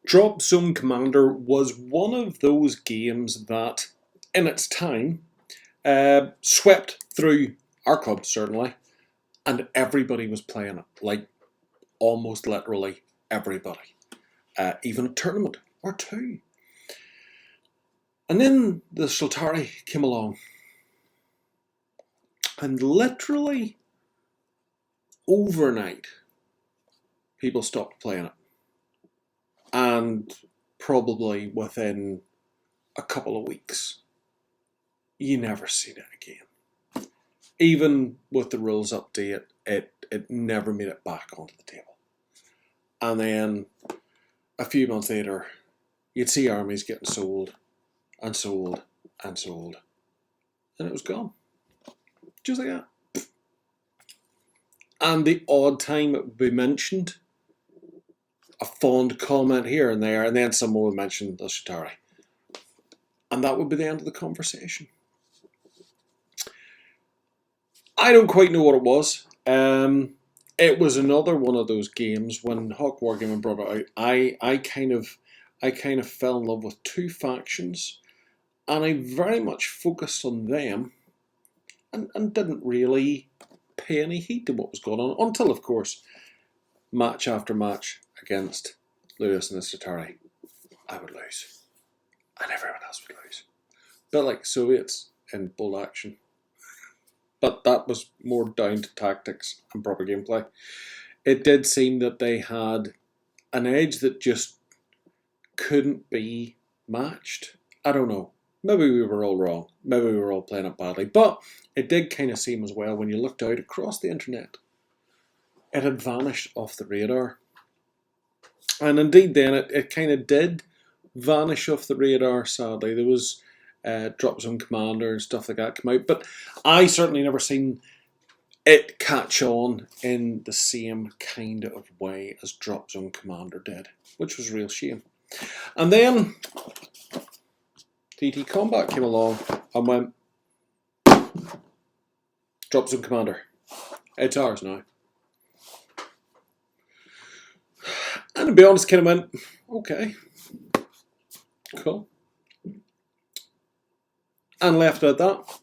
Dropzone Commander was one of those games that, in its time, swept through our club, certainly, and everybody was playing it, like almost literally everybody, even a tournament or two. And then the Sultari came along, and literally overnight, people stopped playing it. And probably within a couple of weeks, you never seen it again. Even with the rules update, it never made it back onto the table. And then a few months later, you'd see armies getting sold and sold and sold, and it was gone. Just like that. And the odd time it would be mentioned, a fond comment here and there, and then someone would mention the Sultari. And that would be the end of the conversation. I don't quite know what it was. It was another one of those games when Hawk Wargaming brought it out. I kind of fell in love with two factions, and I very much focused on them and didn't really pay any heed to what was going on until, of course, match after match against Lewis and the Sultari, I would lose. And everyone else would lose. But like Soviets in bold action. But that was more down to tactics and proper gameplay. It did seem that they had an edge that just couldn't be matched. I don't know. Maybe we were all wrong. Maybe we were all playing it badly. But it did kind of seem as well when you looked out across the internet. It had vanished off the radar. And indeed then it kind of did vanish off the radar, sadly. There was Dropzone Commander and stuff like that come out. But I certainly never seen it catch on in the same kind of way as Dropzone Commander did, which was a real shame. And then TT Combat came along and went, Dropzone Commander, it's ours now. And to be honest, kind of went, okay, cool. And left it at that.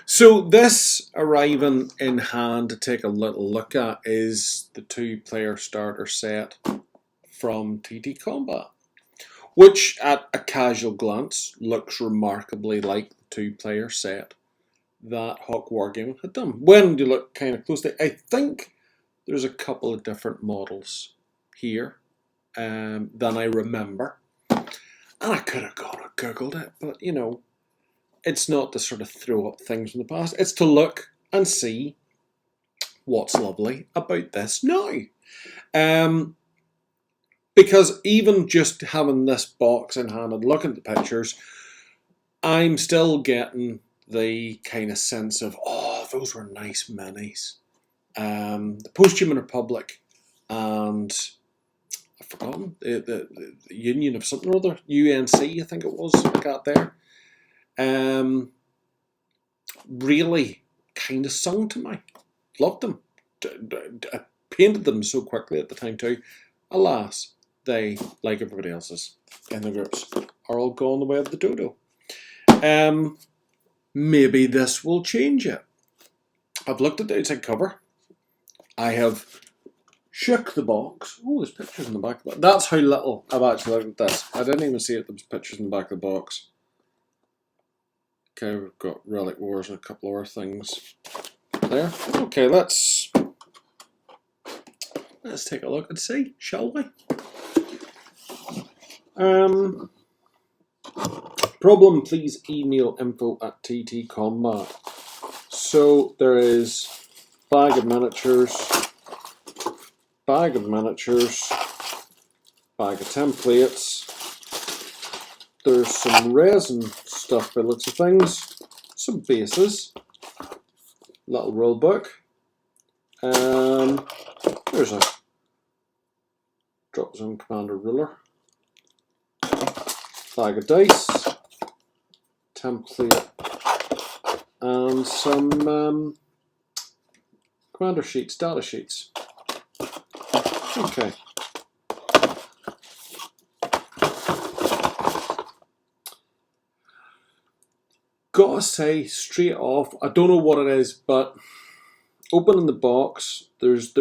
So this arriving in hand to take a little look at is the 2-player starter set from TT Combat, which at a casual glance looks remarkably like the 2-player set that Hawk Wargaming had done. When you look kind of closely, I think there's a couple of different models here than I remember. And I could have gone and Googled it, but you know, it's not to sort of throw up things from the past. It's to look and see what's lovely about this now. Because even just having this box in hand and looking at the pictures, I'm still getting the kind of sense of, oh, those were nice minis. The Post-Human Republic and I've forgotten, the Union of something or other, UNC I think it was, something like that there. Really kind of sung to me. Loved them. I painted them so quickly at the time too. Alas, they, like everybody else's in the groups, are all gone the way of the dodo. Maybe this will change it. I've looked at the outside cover. I have shook the box. Oh, there's pictures in the back of the box. That's how little I've actually looked at this. I didn't even see it. There was pictures in the back of the box. Okay, we've got Relic Wars and a couple of other things there. Okay, let's take a look and see, shall we? Problem, please email info@ttcombat. So there is bag of miniatures, bag of templates. There's some resin stuff by the looks of things, some bases, little rule book. There's a Dropzone Commander ruler, bag of dice, template, and some commander sheets, data sheets. Okay. gotta say straight off, I don't know what it is, but opening the box, there's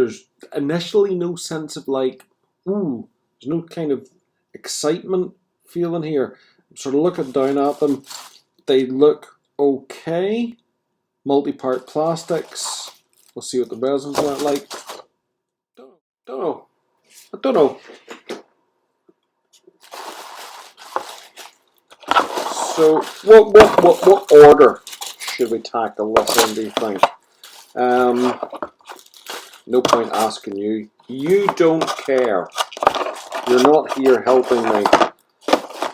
initially no sense of like, ooh, there's no kind of excitement feeling here. I'm sort of looking down at them. They look okay. Multi-part plastics. We'll see what the resin's like. Don't know. I don't know. So, what order should we tackle this in, do you think? No point asking you. You don't care. You're not here helping me.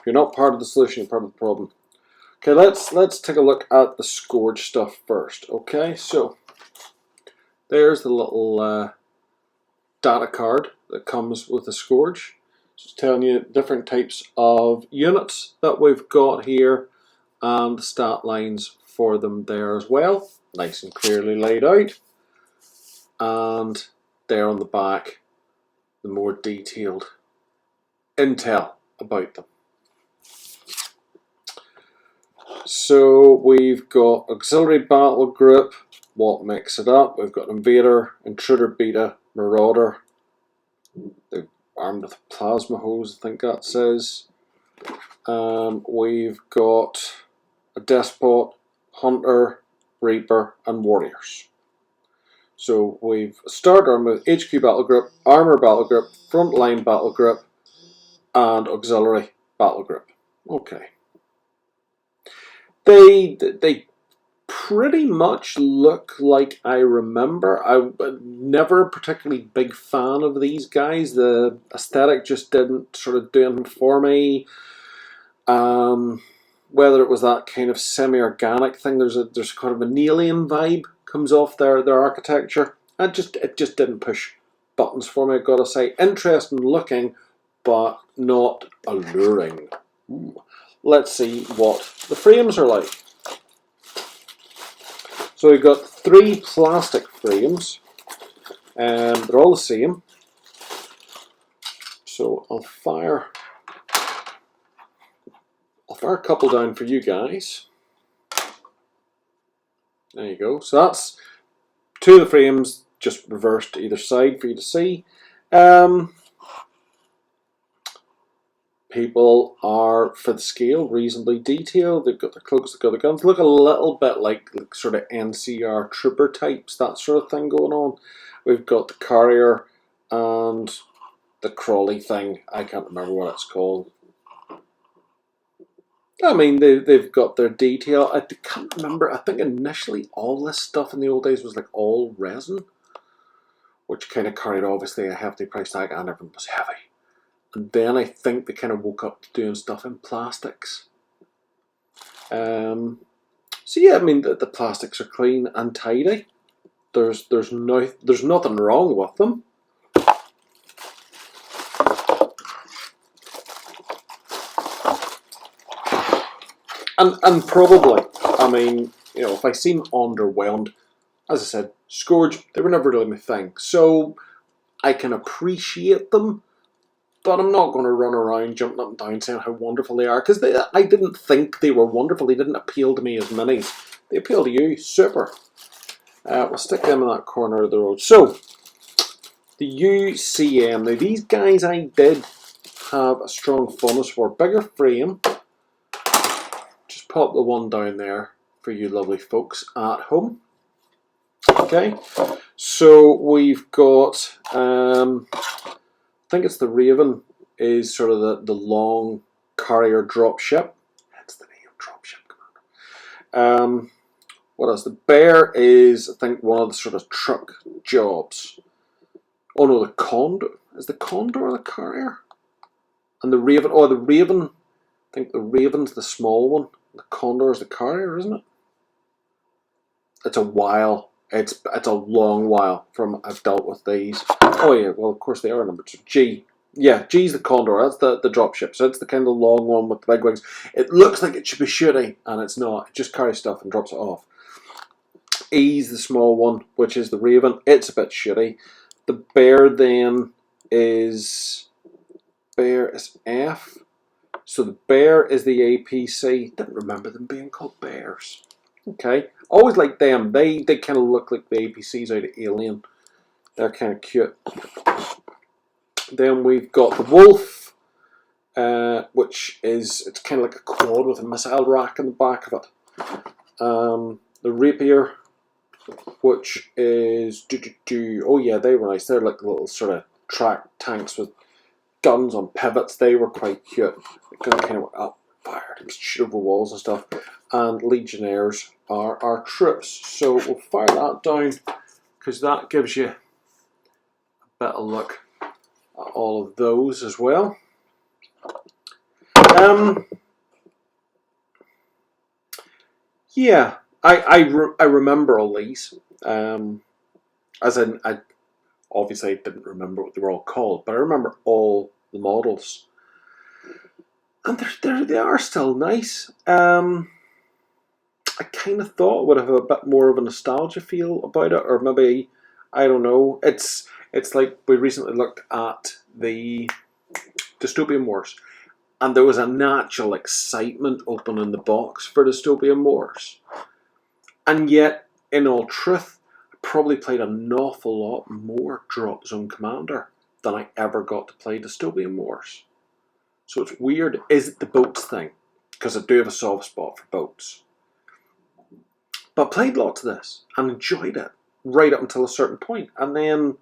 You're not part of the solution, you're part of the problem. Okay, let's take a look at the scourge stuff first. Okay, so there's the little data card that comes with the scourge. It's telling you different types of units that we've got here and the stat lines for them there as well. Nice and clearly laid out. And there on the back, the more detailed intel about them. So we've got auxiliary battle group, what makes it up? We've got invader, intruder, beta, marauder. They're armed with a plasma hose, I think that says. We've got a despot, hunter, reaper, and warriors. So we've started armed with HQ battle group, armor battle group, frontline battle group, and auxiliary battle group. Okay. They pretty much look like I remember. I'm never a particularly big fan of these guys. The aesthetic just didn't sort of do anything for me. Whether it was that kind of semi-organic thing, there's kind of an alien vibe comes off their architecture. It just didn't push buttons for me, I've got to say. Interesting looking, but not alluring. Ooh. Let's see what the frames are like. So we've got 3 plastic frames, and they're all the same. So I'll fire a couple down for you guys. There you go. So that's 2 of the frames just reversed to either side for you to see. People are, for the scale, reasonably detailed. They've got their cloaks, they've got their guns. Look a little bit like sort of NCR trooper types, that sort of thing going on. We've got the carrier and the crawly thing. I can't remember what it's called. I mean, they've got their detail. I can't remember. I think initially all this stuff in the old days was like all resin, which kind of carried obviously a hefty price tag, and everything was heavy. And then I think they kind of woke up to doing stuff in plastics. So yeah, I mean the plastics are clean and tidy. There's nothing wrong with them. And probably, I mean, you know, if I seem underwhelmed, as I said, Scourge, they were never really my thing. So I can appreciate them, but I'm not going to run around jumping up and down saying how wonderful they are, because I didn't think they were wonderful. They didn't appeal to me as minis. They appeal to you. Super. We'll stick them in that corner of the road. So, the UCM. Now, these guys I did have a strong fondness for. Bigger frame. Just pop the one down there for you lovely folks at home. Okay. So, we've got... I think it's the Raven is sort of the long carrier dropship. That's the name, Dropship Commander. What else? The Bear is, I think, one of the sort of truck jobs. Oh no, the Condor. Is the Condor the carrier? And the Raven, the Raven, I think the Raven's the small one. The Condor is the carrier, isn't it? It's a while. It's a long while from I've dealt with these. Oh yeah, well of course they are numbered. So G. Yeah, G's the Condor. That's the dropship. So it's the kind of long one with the big wings. It looks like it should be shooting, and it's not. It just carries stuff and drops it off. E's the small one, which is the Raven. It's a bit shitty. The Bear then is... Bear is F. So the bear is the APC. Didn't remember them being called bears. Okay, always like them. They kind of look like the APCs out of Alien. They're kind of cute. Then we've got the wolf, which is, it's kind of like a quad with a missile rack in the back of it. The rapier, which is oh yeah, they were nice. They're like little sort of track tanks with guns on pivots. They were quite cute. They kind of went up, fired, and shoot over walls and stuff. And legionnaires are our troops. So we'll fire that down because that gives you a better look at all of those as well. Yeah, I remember all these. As in, I obviously didn't remember what they were all called, but I remember all the models, and they are still nice. I kind of thought it would have a bit more of a nostalgia feel about it, or maybe, I don't know. It's like we recently looked at the Dystopian Wars, and there was a natural excitement opening the box for Dystopian Wars, and yet, in all truth, I probably played an awful lot more Dropzone Commander than I ever got to play Dystopian Wars. So it's weird. Is it the boats thing? Because I do have a soft spot for boats. But I played lots of this and enjoyed it right up until a certain point, and then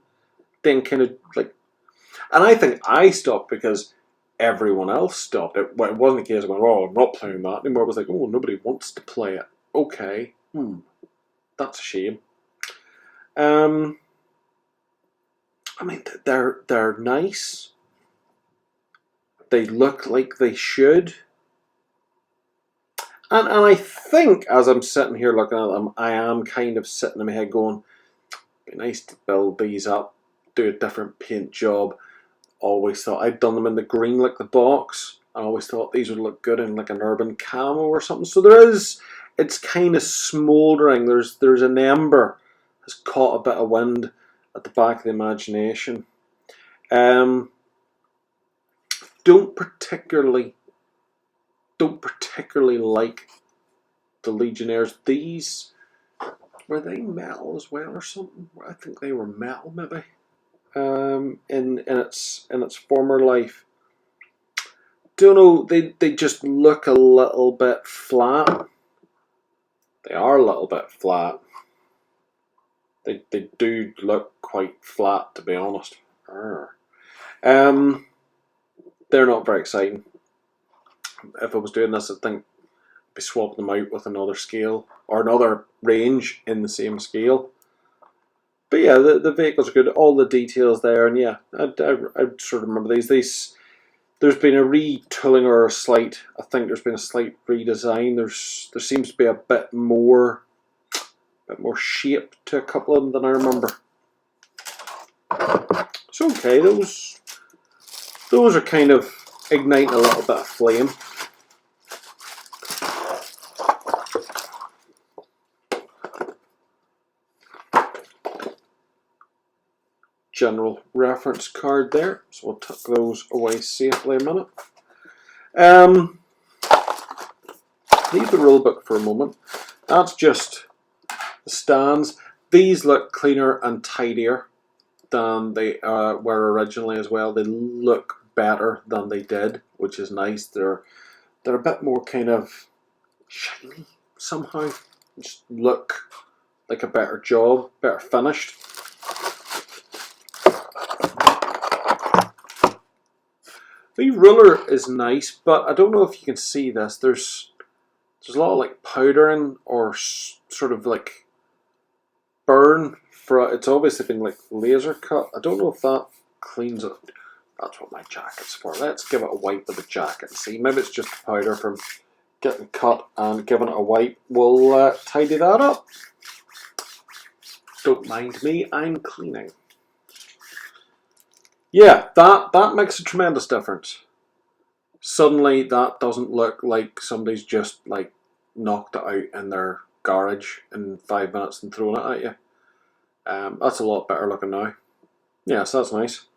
kind of like, and I think I stopped because everyone else stopped. It wasn't the case of going, oh, I'm not playing that anymore. It was like, oh, nobody wants to play it. Okay, that's a shame. I mean, they're nice. They look like they should. And I think, as I'm sitting here looking at them, I am kind of sitting in my head going, it'd be nice to build these up, do a different paint job. Always thought I'd done them in the green like the box. I always thought these would look good in like an urban camo or something. So there is, it's kind of smouldering. There's an ember has caught a bit of wind at the back of the imagination. Don't particularly like the Legionnaires. These, were they metal as well or something? I think they were metal maybe. In its former life. Don't know, they just look a little bit flat. They are a little bit flat. They do look quite flat, to be honest. They're not very exciting. If I was doing this, I think I'd be swapping them out with another scale or another range in the same scale. But yeah, the vehicles are good. All the details there, and yeah, I sort of remember these. There's been a retooling or a slight. I think there's been a slight redesign. There seems to be a bit more shape to a couple of them than I remember. So okay, those are kind of igniting a little bit of flame. General reference card there, so we'll tuck those away safely a minute. Leave the rulebook for a moment. That's just the stands. These look cleaner and tidier than they were originally as well. They look better than they did, which is nice. They're a bit more kind of shiny somehow. Just look like a better job, better finished. The ruler is nice, but I don't know if you can see this. There's a lot of like powdering or sort of like burn. It's obviously been like laser cut. I don't know if that cleans it. That's what my jacket's for. Let's give it a wipe with the jacket and see. Maybe it's just the powder from getting cut and giving it a wipe. We'll tidy that up. Don't mind me, I'm cleaning. Yeah, that makes a tremendous difference. Suddenly that doesn't look like somebody's just like knocked it out in their garage in 5 minutes and thrown it at you. That's a lot better looking now. Yeah, so that's nice.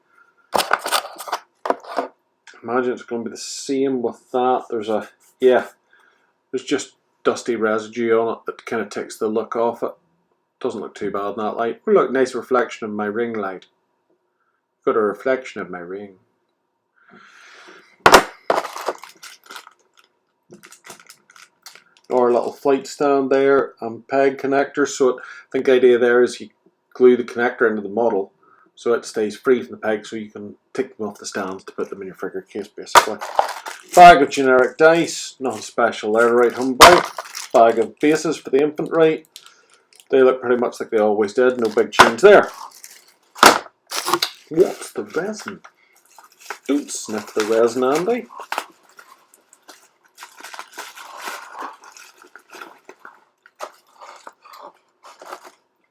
imagine it's going to be the same with that. There's just dusty residue on it that kind of takes the look off it. Doesn't look too bad in that light. Oh look, nice reflection of my ring light. Got a reflection of my ring. Or a little flight stand there and peg connector. So I think the idea there is you glue the connector into the model so it stays free from the peg, so you can take them off the stands to put them in your figure case basically. Bag of generic dice, nothing special there to write home about. Bag of bases for the infant rate. They look pretty much like they always did, no big change there. What's the resin? Don't sniff the resin, Andy.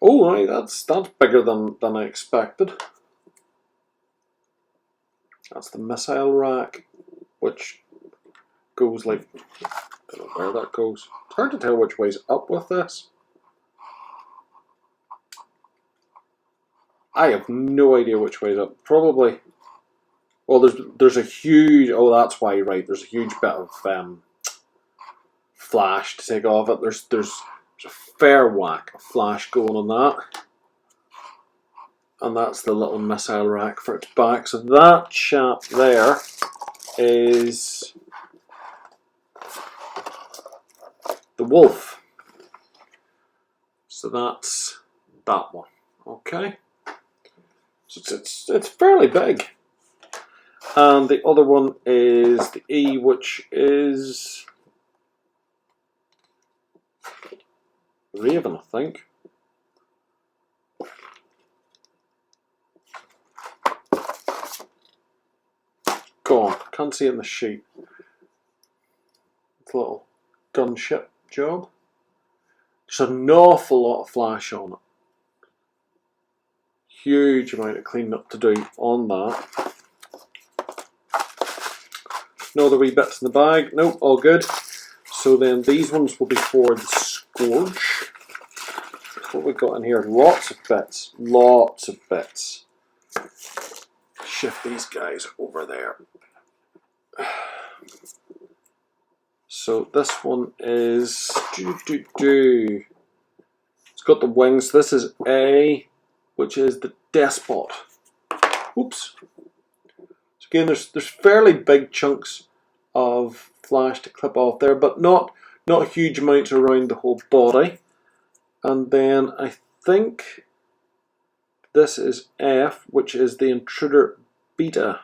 Oh, right, that's bigger than I expected. That's the missile rack, which goes like, I don't know where that goes. It's hard to tell which way's up with this. I have no idea which way's up. Probably. Well, there's a huge. Oh, that's why, right. There's a huge bit of flash to take off it. There's a fair whack of flash going on that. And that's the little missile rack for its back. So that chap there is the wolf. So that's that one. Okay. So it's fairly big. And the other one is the E, which is Raven, I think. Go on, can't see it in the sheet. It's a little gunship job. There's an awful lot of flash on it. Huge amount of cleaning up to do on that. No other wee bits in the bag. Nope, all good. So then these ones will be for the Scourge. What we've got in here, lots of bits. Lots of bits. Shift these guys over there. So this one is it's got the wings. This is A, which is the Despot. Oops. So again, there's fairly big chunks of flash to clip off there, but not huge amounts around the whole body. And then I think this is F, which is the Intruder Beta.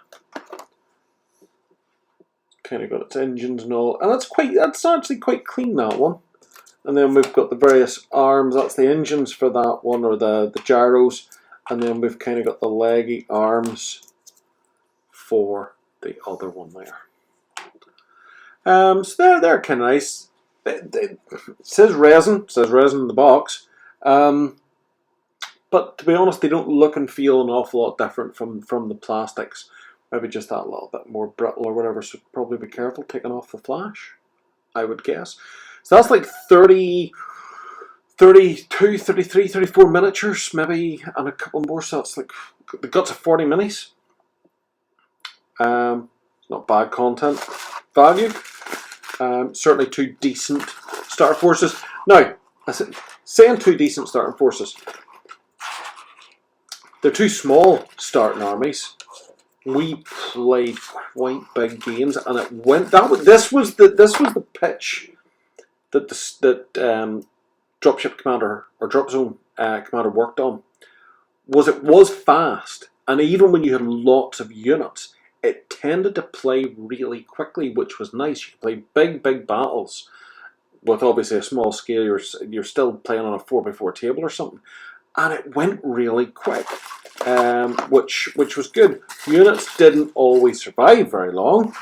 Kind of got its engines and all, and that's actually quite clean, that one. And then we've got the various arms. That's the engines for that one, or the gyros. And then we've kind of got the leggy arms for the other one there. So they're kind of nice. It says resin in the box. But to be honest, they don't look and feel an awful lot different from the plastics. Maybe just that little bit more brittle or whatever, so probably be careful taking off the flash, I would guess. So that's like 30, 32, 33, 34 miniatures, maybe, and a couple more, so that's like the guts of 40 minis. Not bad content value. Certainly two decent starter forces. Now, saying two decent starting forces, they're two small starting armies. We played quite big games, and it went. This was the pitch that Dropship Commander or Dropzone Commander worked on. It was fast, and even when you had lots of units, it tended to play really quickly, which was nice. You could play big battles with obviously a small scale. You're still playing on a 4x4 table or something, and it went really quick. Which was good. Units didn't always survive very long.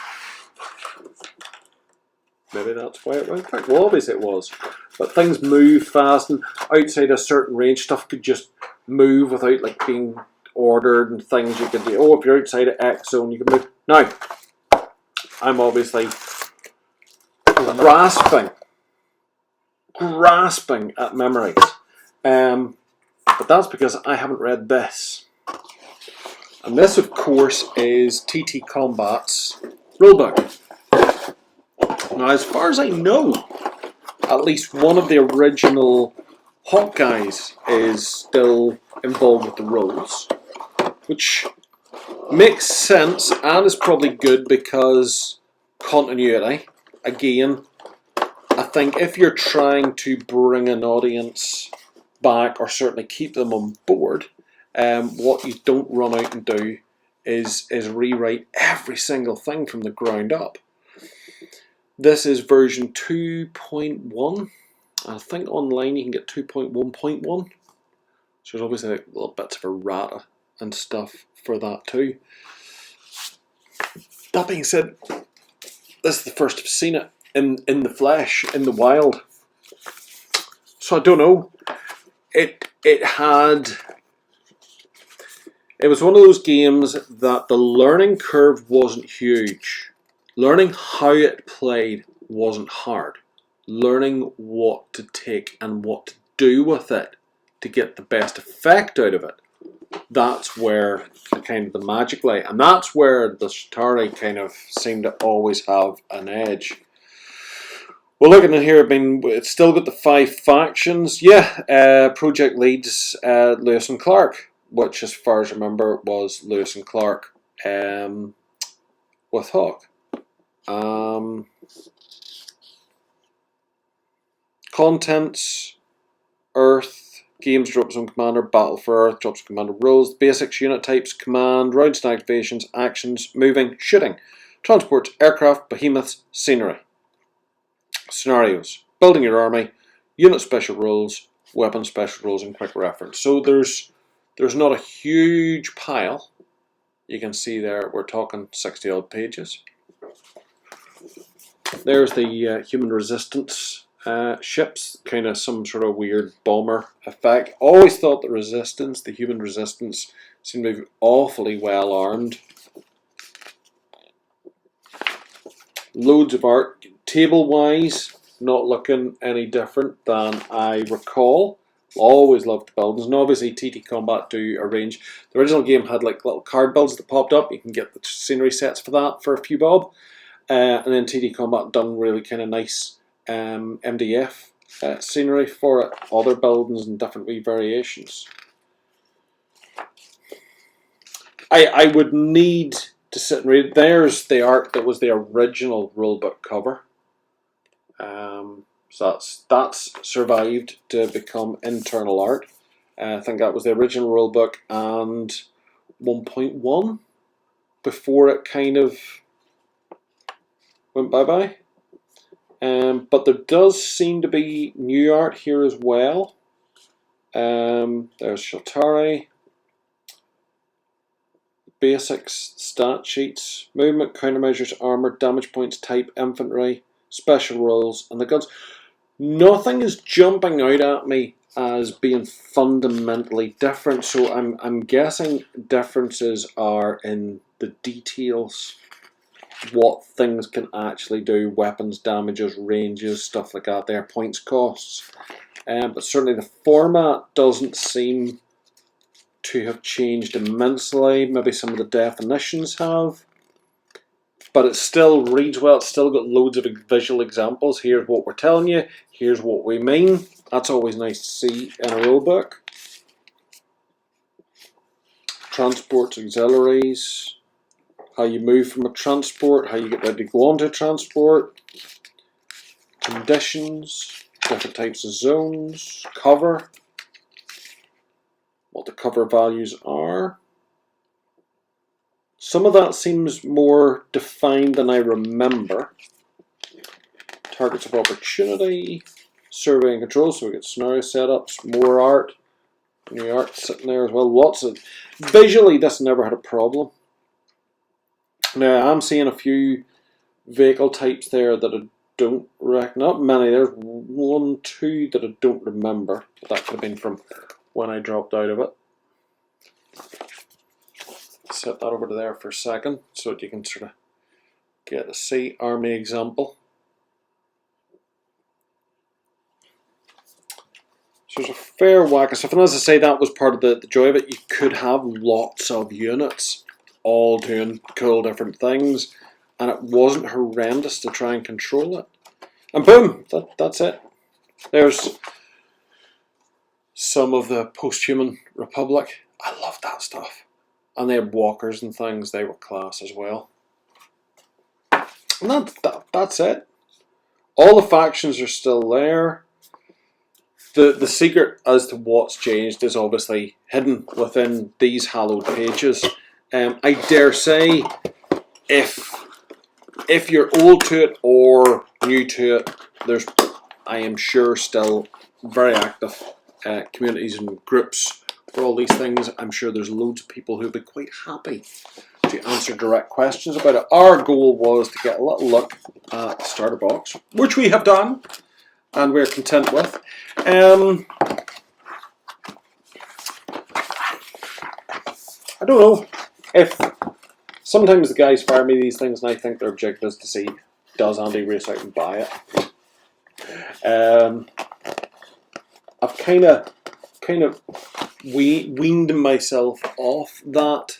Maybe that's why it went quick. Well, obviously it was. But things move fast, and outside a certain range, stuff could just move without like being ordered, and things you could do. Oh, if you're outside of X zone, you can move. Now, I'm obviously grasping at memories. But that's because I haven't read this. And this, of course, is TT Combat's Rulebook. Now, as far as I know, at least one of the original Hawk guys is still involved with the rules, which makes sense and is probably good because continuity. Again, I think if you're trying to bring an audience back or certainly keep them on board, what you don't run out and do is rewrite every single thing from the ground up. This is version 2.1. I think online you can get 2.1.1. So there's obviously like little bits of errata and stuff for that too. That being said, this is the first I've seen it in the flesh, in the wild. So I don't know. It was one of those games that the learning curve wasn't huge. Learning how it played wasn't hard. Learning what to take and what to do with it to get the best effect out of it, that's where the magic lay. And that's where the Shatari kind of seemed to always have an edge. Well, looking at here, it's still got the 5 factions. Yeah, project leads Lewis and Clark, which as far as I remember was Lewis and Clark with Hawk. Contents: Earth, Games, Dropzone Commander, Battle for Earth, Dropzone Commander rules, basics, unit types, command, rounds and activations, actions, moving, shooting, transports, aircraft, behemoths, scenery. Scenarios: building your army, unit special rules, weapon special rules, and quick reference. So there's not a huge pile. You can see there we're talking 60 odd pages. There's the human resistance ships, kind of some sort of weird bomber effect. Always thought the human resistance, seemed to be awfully well armed. Loads of art. Table wise, not looking any different than I recall. Always loved the buildings, and obviously TT Combat do arrange. The original game had like little card builds that popped up. You can get the scenery sets for that for a few bob. And then TT Combat done really kind of nice MDF scenery for it, other buildings and different wee variations. I would need to sit and read. There's the art that was the original rulebook cover. So that's survived to become internal art. I think that was the original rulebook and 1.1 before it kind of went bye-bye. But there does seem to be new art here as well. There's Shatari. Basics, stat sheets, movement, countermeasures, armor, damage points, type, infantry, special rules, and the guns. Nothing is jumping out at me as being fundamentally different, so I'm guessing differences are in the details. What things can actually do, weapons, damages, ranges, stuff like that there, points, costs. But certainly the format doesn't seem to have changed immensely. Maybe some of the definitions have. But it still reads well, it's still got loads of visual examples. Here's what we're telling you, here's what we mean. That's always nice to see in a rulebook. Transports, auxiliaries, how you move from a transport, how you get ready to go onto a transport, conditions, different types of zones, cover, what the cover values are. Some of that seems more defined than I remember. Targets of opportunity, survey and control, so we get scenario setups, more art, new art sitting there as well. Lots of visually, this never had a problem. Now I'm seeing a few vehicle types there that I don't reckon. Not many. There's 1, 2 that I don't remember, but that could have been from when I dropped out of it. Set that over to there for a second so that you can sort of get a see army example. So there's a fair whack of stuff, and as I say, that was part of the joy of it. You could have lots of units all doing cool different things. and it wasn't horrendous to try and control it. And boom, that's it. There's some of the Post-Human Republic. I love that stuff. And they had walkers and things, they were class as well. And that's it. All the factions are still there. The secret as to what's changed is obviously hidden within these hallowed pages. I dare say, if you're old to it or new to it, there's, I am sure, still very active communities and groups for all these things. I'm sure there's loads of people who'd be quite happy to answer direct questions about it. Our goal was to get a little look at the starter box, which we have done, and we're content with. I don't know if sometimes the guys fire me these things and I think their objective is to see, does Andy race out and buy it? I've kind of weaned myself off that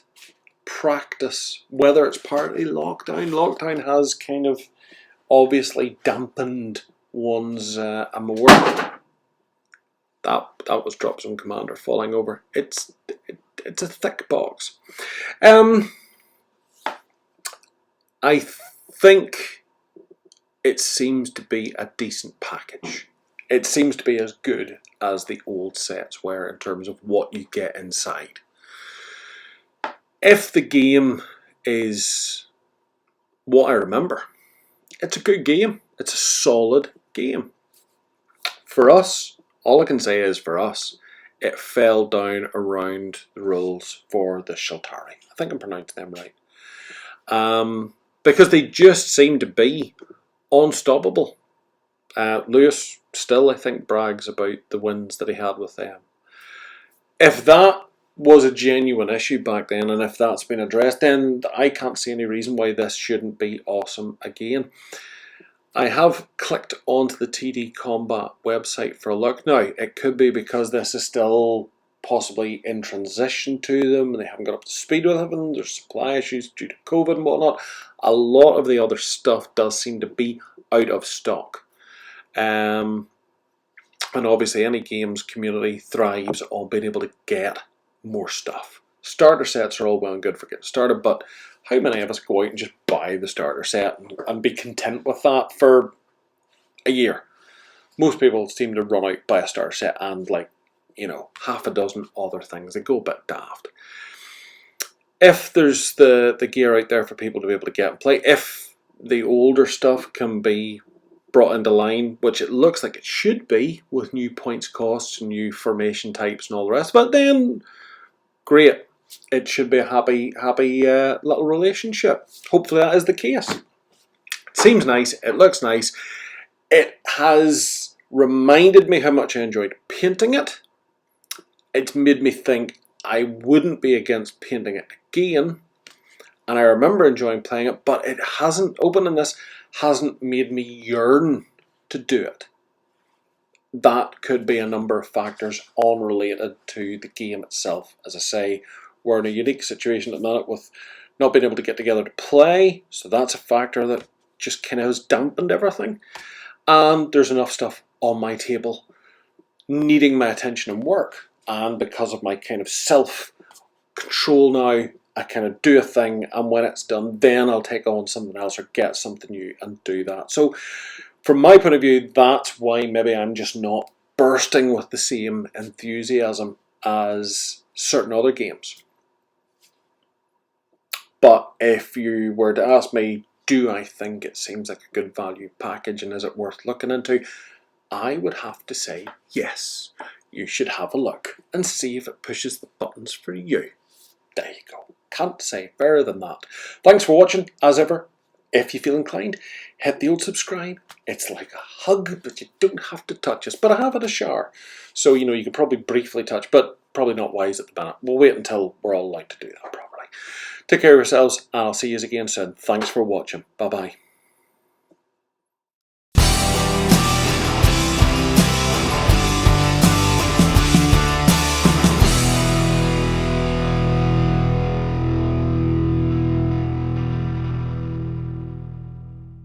practice, whether it's partly lockdown. Lockdown has kind of obviously dampened one's amour. That was Dropzone Commander falling over. It's a thick box. I think it seems to be a decent package. It seems to be as good as the old sets were in terms of what you get inside. If the game is what I remember, it's a good game. It's a solid game. For us, all I can say is for us, it fell down around the rules for the Shaltari. I think I'm pronouncing them right. Because they just seem to be unstoppable. Lewis still, I think, brags about the wins that he had with them. If that was a genuine issue back then, and if that's been addressed, then I can't see any reason why this shouldn't be awesome again. I have clicked onto the TD Combat website for a look. Now, it could be because this is still possibly in transition to them and they haven't got up to speed with everything. There's supply issues due to COVID and whatnot. A lot of the other stuff does seem to be out of stock. And obviously any games community thrives on being able to get more stuff. Starter sets are all well and good for getting started, but how many of us go out and just buy the starter set and be content with that for a year? Most people seem to run out, buy a starter set and, like, you know, half a dozen other things. They go a bit daft. If there's the gear out there for people to be able to get and play, if the older stuff can be brought into line, which it looks like it should be with new points costs, new formation types and all the rest, but then great. It should be a happy little relationship. Hopefully that is the case. It seems nice. It looks nice. It has reminded me how much I enjoyed painting it. It's made me think I wouldn't be against painting it again. And I remember enjoying playing it, but it hasn't, opening this hasn't made me yearn to do it. That could be a number of factors unrelated to the game itself. As I say, we're in a unique situation at the minute with not being able to get together to play, so that's a factor that just kind of has dampened everything. And there's enough stuff on my table needing my attention and work, and because of my kind of self-control now, I kind of do a thing, and when it's done, then I'll take on something else or get something new and do that. So from my point of view, that's why maybe I'm just not bursting with the same enthusiasm as certain other games. But if you were to ask me, do I think it seems like a good value package and is it worth looking into? I would have to say yes. You should have a look and see if it pushes the buttons for you. There you go. Can't say fairer than that. Thanks for watching, as ever. If you feel inclined, hit the old subscribe. It's like a hug, but you don't have to touch us. But I have had a shower, so you know you could probably briefly touch, but probably not wise at the minute. We'll wait until we're all allowed to do that properly. Take care of yourselves, and I'll see you again soon. Thanks for watching. Bye-bye.